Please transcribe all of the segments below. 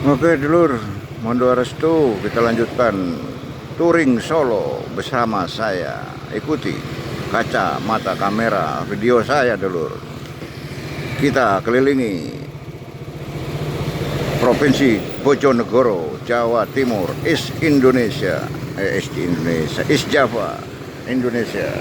Oke dulur, mohon restu kita lanjutkan touring Solo bersama saya. Ikuti kaca mata kamera video saya dulur. Kita kelilingi Provinsi Bojonegoro, Jawa Timur, East Indonesia, East Java, Indonesia.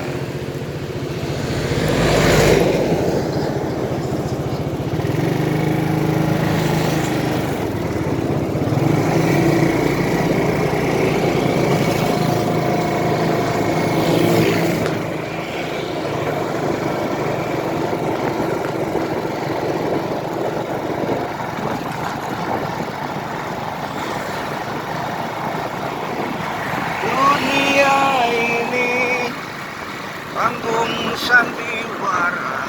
Dunia ini panggung sandiwara,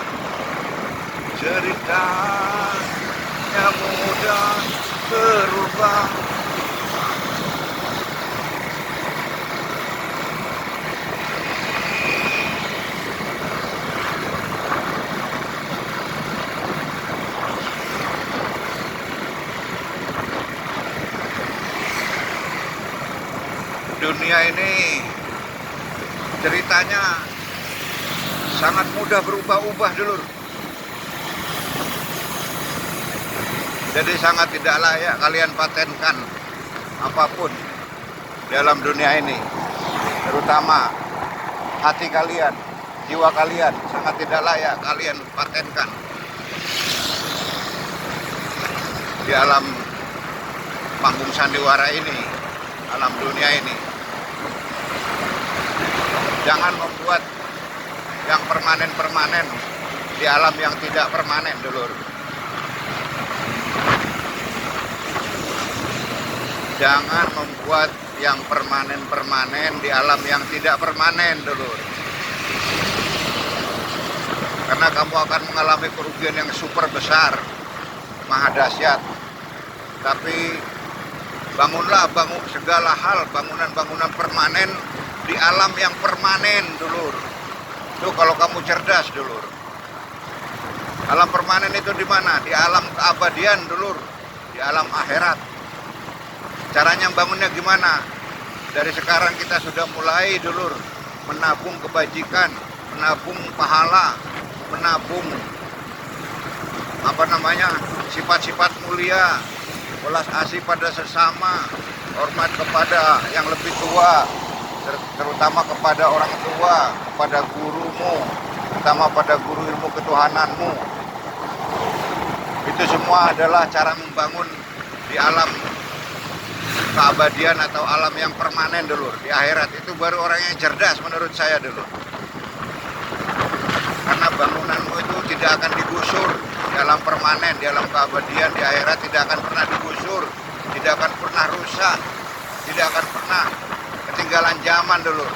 ceritanya mudah berubah. Dunia ini ceritanya sangat mudah berubah-ubah dulur. Jadi sangat tidak layak kalian patenkan apapun dalam dunia ini. Terutama hati kalian, jiwa kalian sangat tidak layak kalian patenkan di alam panggung sandiwara ini, alam dunia ini. Jangan membuat yang permanen-permanen di alam yang tidak permanen dulur. Jangan membuat yang permanen-permanen di alam yang tidak permanen dulur. Karena kamu akan mengalami kerugian yang super besar, maha dahsyat. Tapi bangunlah segala hal, bangunan-bangunan permanen di alam yang permanen dulur. Itu kalau kamu cerdas dulur. Alam permanen itu di mana? Di alam keabadian dulur, di alam akhirat. Caranya bangunnya gimana? Dari sekarang kita sudah mulai dulur menabung kebajikan, menabung pahala, menabung sifat-sifat mulia, welas asih pada sesama, hormat kepada yang lebih tua, terutama kepada orang tua, kepada gurumu, terutama pada guru ilmu ketuhananmu. Itu semua adalah cara membangun di alam keabadian atau alam yang permanen dulur. Di akhirat itu baru orang yang cerdas menurut saya dulur. Karena bangunanmu itu tidak akan digusur di alam permanen, di alam keabadian, di akhirat tidak akan pernah digusur, tidak akan pernah rusak, tidak akan pernah ketinggalan zaman dulur.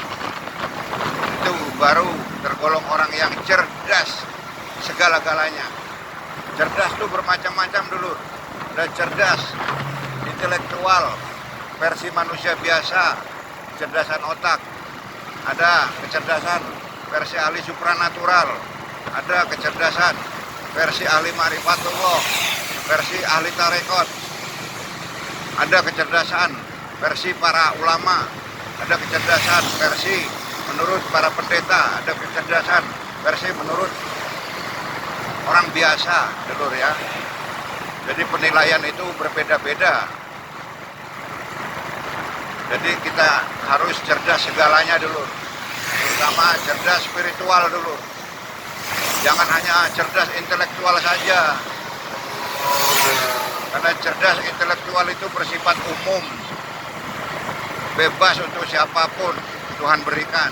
Itu baru tergolong orang yang cerdas segala-galanya. Cerdas itu bermacam-macam dulur. Ada cerdas intelektual versi manusia biasa, kecerdasan otak. Ada kecerdasan versi ahli supranatural, ada kecerdasan versi ahli ma'rifatullah, versi ahli tarekat, ada kecerdasan versi para ulama, ada kecerdasan versi menurut para pendeta, ada kecerdasan versi menurut orang biasa dulur ya. Jadi penilaian itu berbeda-beda. Jadi kita harus cerdas segalanya dulu, terutama cerdas spiritual dulu. Jangan hanya cerdas intelektual saja, karena cerdas intelektual itu bersifat umum, bebas untuk siapapun Tuhan berikan.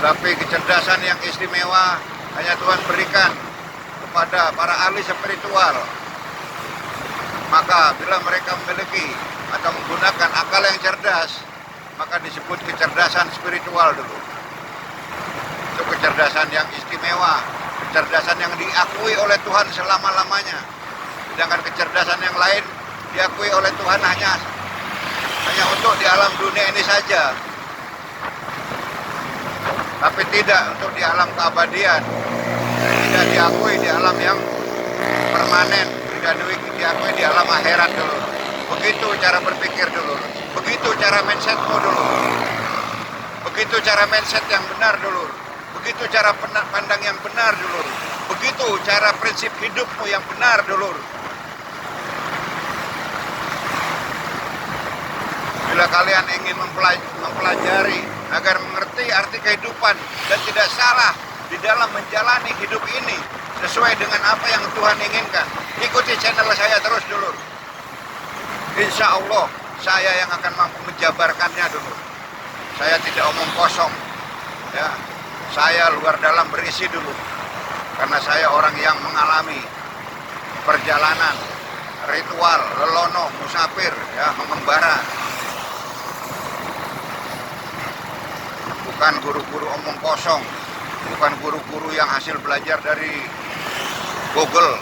Tapi kecerdasan yang istimewa hanya Tuhan berikan kepada para ahli spiritual. Maka bila mereka memiliki atau menggunakan akal yang cerdas, maka disebut kecerdasan spiritual dulu. Itu kecerdasan yang istimewa, kecerdasan yang diakui oleh Tuhan selama-lamanya. Sedangkan kecerdasan yang lain diakui oleh Tuhan hanya untuk di alam dunia ini saja. Tapi tidak untuk di alam keabadian. Tidak diakui di alam yang permanen, tidak diakui di alam akhirat dulu. Begitu cara berpikir dulu. Begitu cara mindsetmu dulu. Begitu cara mindset yang benar dulu. Begitu cara pandang yang benar dulu. Begitu cara prinsip hidupmu yang benar dulu. Bila kalian ingin mempelajari agar mengerti arti kehidupan dan tidak salah di dalam menjalani hidup ini sesuai dengan apa yang Tuhan inginkan, ikuti channel saya terus dulu. Insya Allah saya yang akan mampu menjabarkannya dulu. Saya tidak omong kosong, ya. Saya luar dalam berisi dulu, karena saya orang yang mengalami perjalanan ritual, lelono, musafir, ya, mengembara. Bukan guru-guru omong kosong, bukan guru-guru yang hasil belajar dari Google,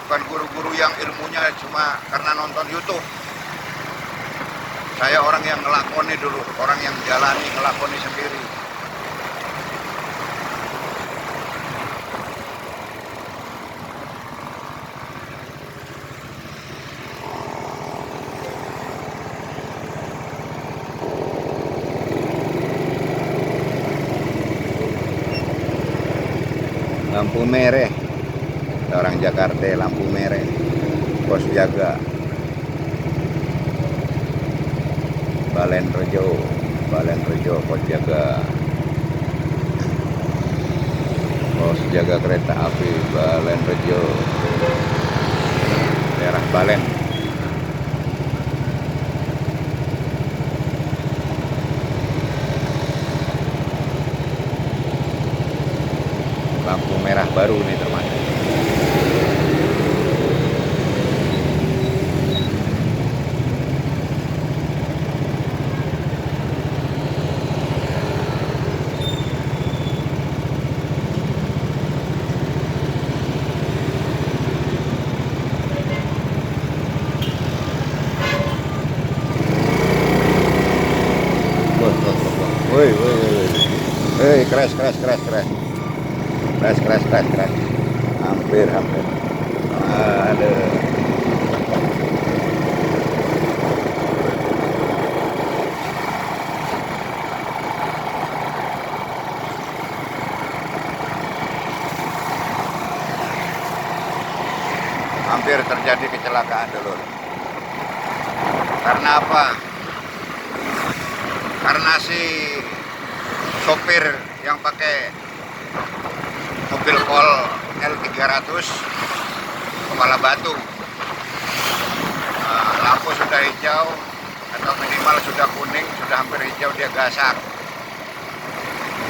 bukan guru-guru yang ilmunya cuma karena nonton YouTube. Saya orang yang ngelakoni dulu, orang yang jalani, ngelakoni sendiri. Lampu merah, orang Jakarta lampu merah, pos jaga. Balen Rejo, pos jaga kereta api Balen Rejo, daerah Balen. Lampu merah baru nih teman. Woi, keras. Hampir. Aduh. Hampir terjadi kecelakaan dulu. Karena apa? Karena si sopir yang pakai mobil Kol L300 kepala batu. Lampu sudah hijau atau minimal sudah kuning, sudah hampir hijau, dia gasak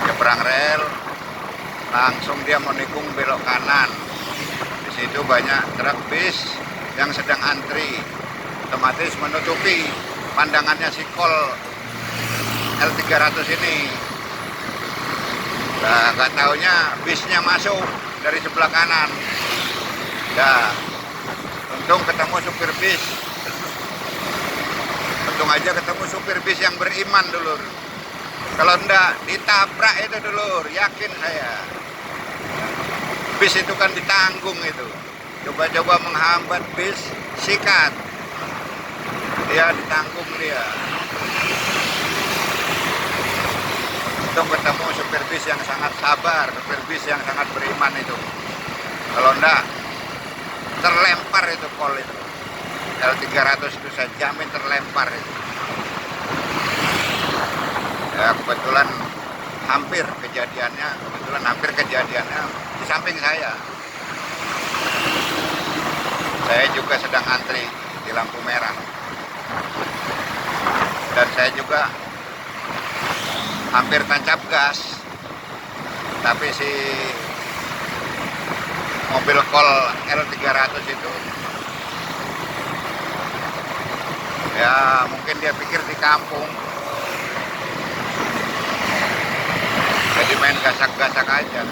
nyebrang rel, langsung dia menikung belok kanan. Di situ banyak truk bis yang sedang antri, otomatis menutupi pandangannya si Kol L300 ini. Nah, nggak taunya bisnya masuk dari sebelah kanan. Nah, untung ketemu supir bis. Untung aja ketemu supir bis yang beriman dulur. Kalau enggak ditabrak itu dulur, yakin saya. Bis itu kan ditanggung itu. Coba-coba menghambat bis, sikat. Dia ditanggung dia. Untung ketemu supir bis yang sangat sabar, supir bis yang sangat beriman itu. Kalau enggak, terlempar itu Kol itu. L300 itu saya jamin terlempar itu. Ya kebetulan hampir kejadiannya di samping saya. Saya juga sedang antri di lampu merah. Dan saya juga hampir tancap gas, tapi si mobil Kol L300 itu ya mungkin dia pikir di kampung, jadi main gasak-gasak aja.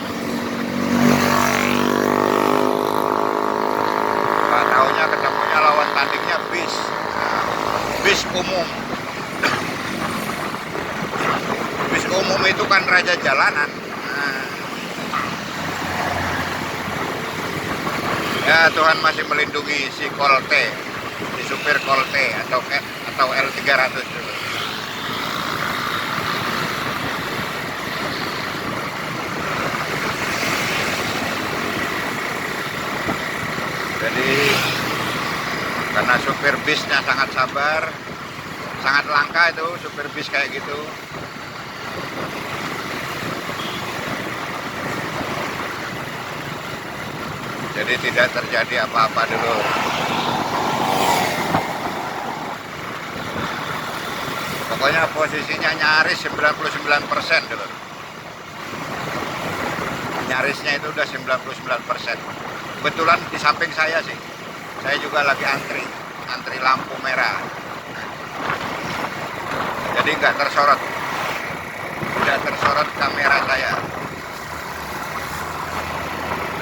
Gak taunya ketemunya lawan tandingnya bis umum. Bis umum itu kan raja jalanan. Ya, Tuhan masih melindungi si Colte, si supir Colte atau L300 dulu. Jadi karena supir bisnya sangat sabar, sangat langka itu supir bis kayak gitu. Jadi tidak terjadi apa-apa dulu. Pokoknya posisinya nyaris 99% dulu. Nyarisnya itu udah 99%. Kebetulan di samping saya sih. Saya juga lagi antri lampu merah. Jadi nggak tersorot. Tidak tersorot kamera saya.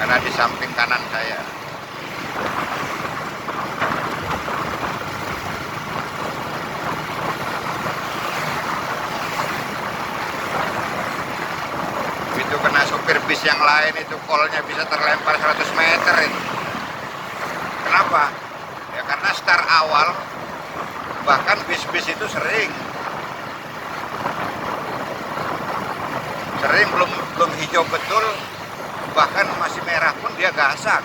Karena di samping kanan saya. Itu kena supir bis yang lain itu kolnya bisa terlempar 100 meter itu. Kenapa? Ya karena start awal bahkan bis-bis itu sering belum hijau betul, bahkan masih merah pun dia gasak,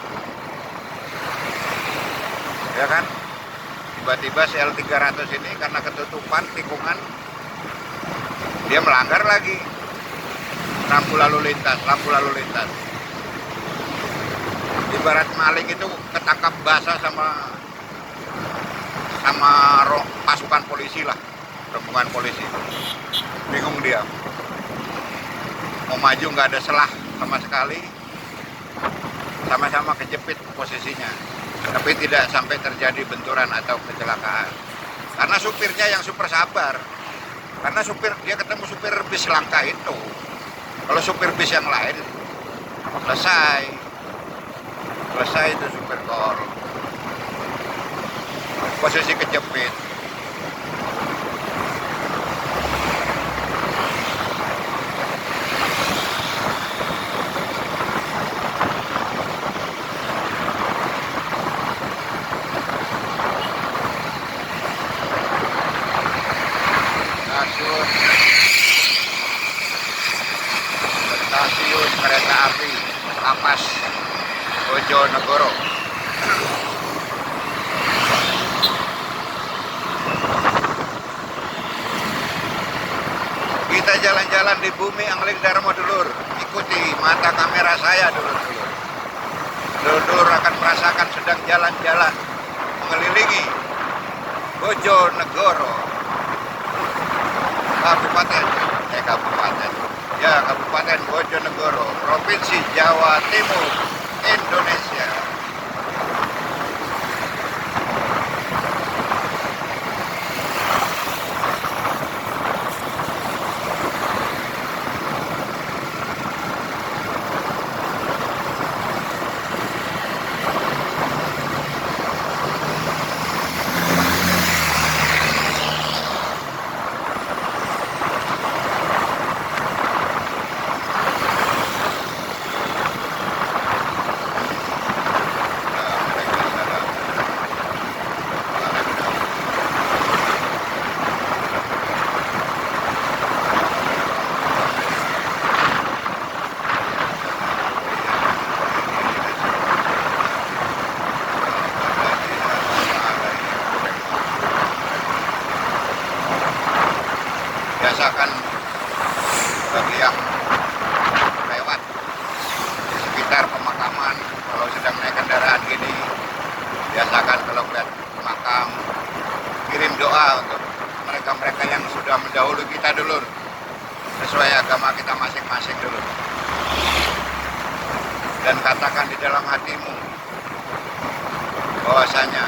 ya kan? Tiba-tiba si L300 ini karena ketutupan tikungan dia melanggar lagi lampu lalu lintas. Ibarat maling itu ketangkap basah sama pasukan polisi lah, rombongan polisi. Bingung dia. Mau maju nggak ada selah sama sekali, sama-sama kejepit posisinya. Tapi tidak sampai terjadi benturan atau kecelakaan. Karena supirnya yang super sabar. Karena dia ketemu supir bis langka itu. Kalau supir bis yang lain selesai itu supir kol. Posisi kejepit. Stasiun kereta api Lapas Bojonegoro. Kita jalan-jalan di bumi Angling Darmo dulur. Ikuti mata kamera saya dulur. Dulur akan merasakan sedang jalan-jalan mengelilingi Bojonegoro. Kabupaten Bojonegoro, Provinsi Jawa Timur, Indonesia. Biasakan bagi yang lewat di sekitar pemakaman, kalau sedang naik kendaraan gini, biasakan kalau lihat makam kirim doa untuk mereka-mereka yang sudah mendahului kita dulu, sesuai agama kita masing-masing dulu. Dan katakan di dalam hatimu bahwasanya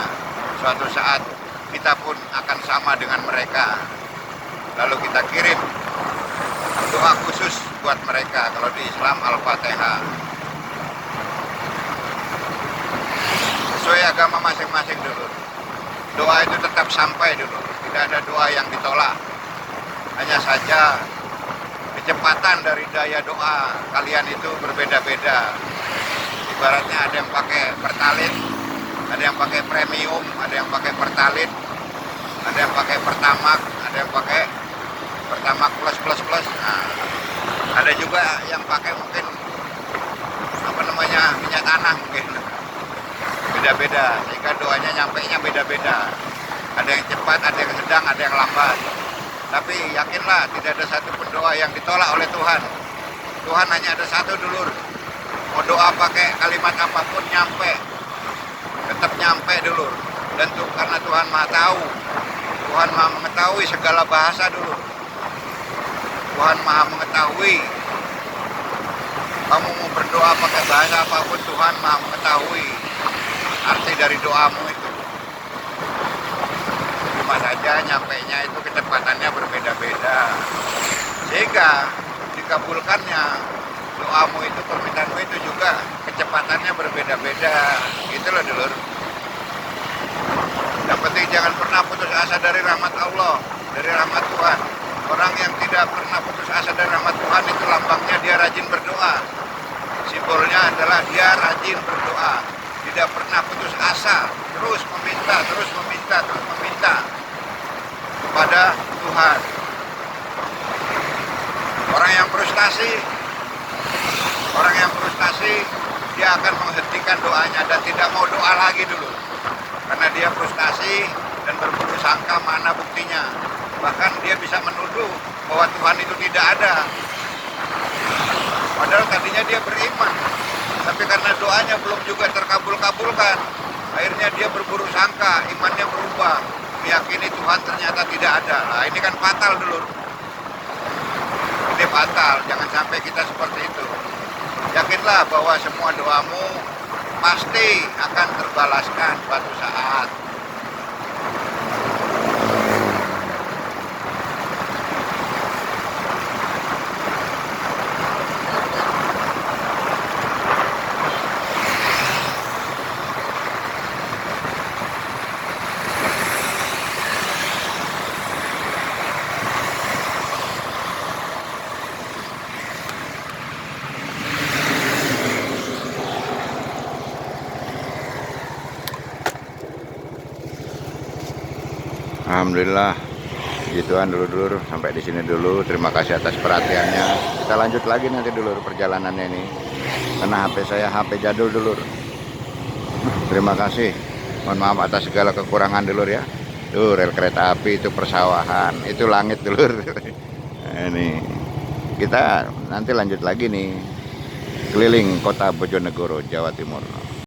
suatu saat kita pun akan sama dengan mereka. Lalu kita kirim doa khusus buat mereka. Kalau di Islam Al-Fatihah. Sesuai agama masing-masing dulu. Doa itu tetap sampai dulu. Tidak ada doa yang ditolak. Hanya saja kecepatan dari daya doa kalian itu berbeda-beda. ibaratnya ada yang pakai Pertalite, ada yang pakai premium, ada yang pakai Pertalite, ada yang pakai Pertamax, ada yang pakai Pertamax plus. Nah, ada juga yang pakai mungkin apa namanya minyak tanah mungkin. Beda-beda, sehingga doanya nyampainya beda-beda. Ada yang cepat, ada yang sedang, ada yang lambat. Tapi yakinlah tidak ada satu pun doa yang ditolak oleh Tuhan. Tuhan hanya ada satu, dulur. Mau doa pakai kalimat apapun nyampe, tetap nyampe, dulur. Dan tuh karena Tuhan Maha tahu, Tuhan Maha mengetahui segala bahasa, dulur. Tuhan Maha mengetahui. Kamu mau berdoa pakai bahasa apapun, Tuhan Maha mengetahui arti dari doamu itu. Cuma saja nyampainya itu kecepatannya berbeda-beda, sehingga dikabulkannya doamu itu, permintaanmu itu juga kecepatannya berbeda-beda. Gitu loh, dulur. Yang penting jangan pernah putus asa dari rahmat Allah, dari rahmat Tuhan. Orang yang tidak pernah putus asa dari rahmat Tuhan itu lambangnya dia rajin berdoa. Simbolnya adalah dia rajin berdoa, tidak pernah putus asa, terus meminta kepada Tuhan. Orang yang frustasi, dia akan menghentikan doanya dan tidak mau doa lagi dulu, karena dia frustasi dan berburuk sangka. Mana buktinya? Bahkan dia bisa menuduh bahwa Tuhan itu tidak ada. Padahal tadinya dia beriman, tapi karena doanya belum juga terkabulkan, akhirnya dia berburuk sangka, imannya berubah, meyakini Tuhan ternyata tidak ada. Nah, ini kan fatal, dulur. Ini fatal, jangan sampai kita seperti itu. Yakinlah bahwa semua doamu pasti akan terbalaskan suatu saat. Alhamdulillah, gituan dulur-dulur, sampai di sini dulu. Terima kasih atas perhatiannya. Kita lanjut lagi nanti dulur perjalanannya ini. Karena HP saya HP jadul, dulur. Terima kasih. Mohon maaf atas segala kekurangan, dulur ya. Tuh rel kereta api, itu persawahan, itu langit, dulur. Ini kita nanti lanjut lagi nih, keliling kota Bojonegoro, Jawa Timur.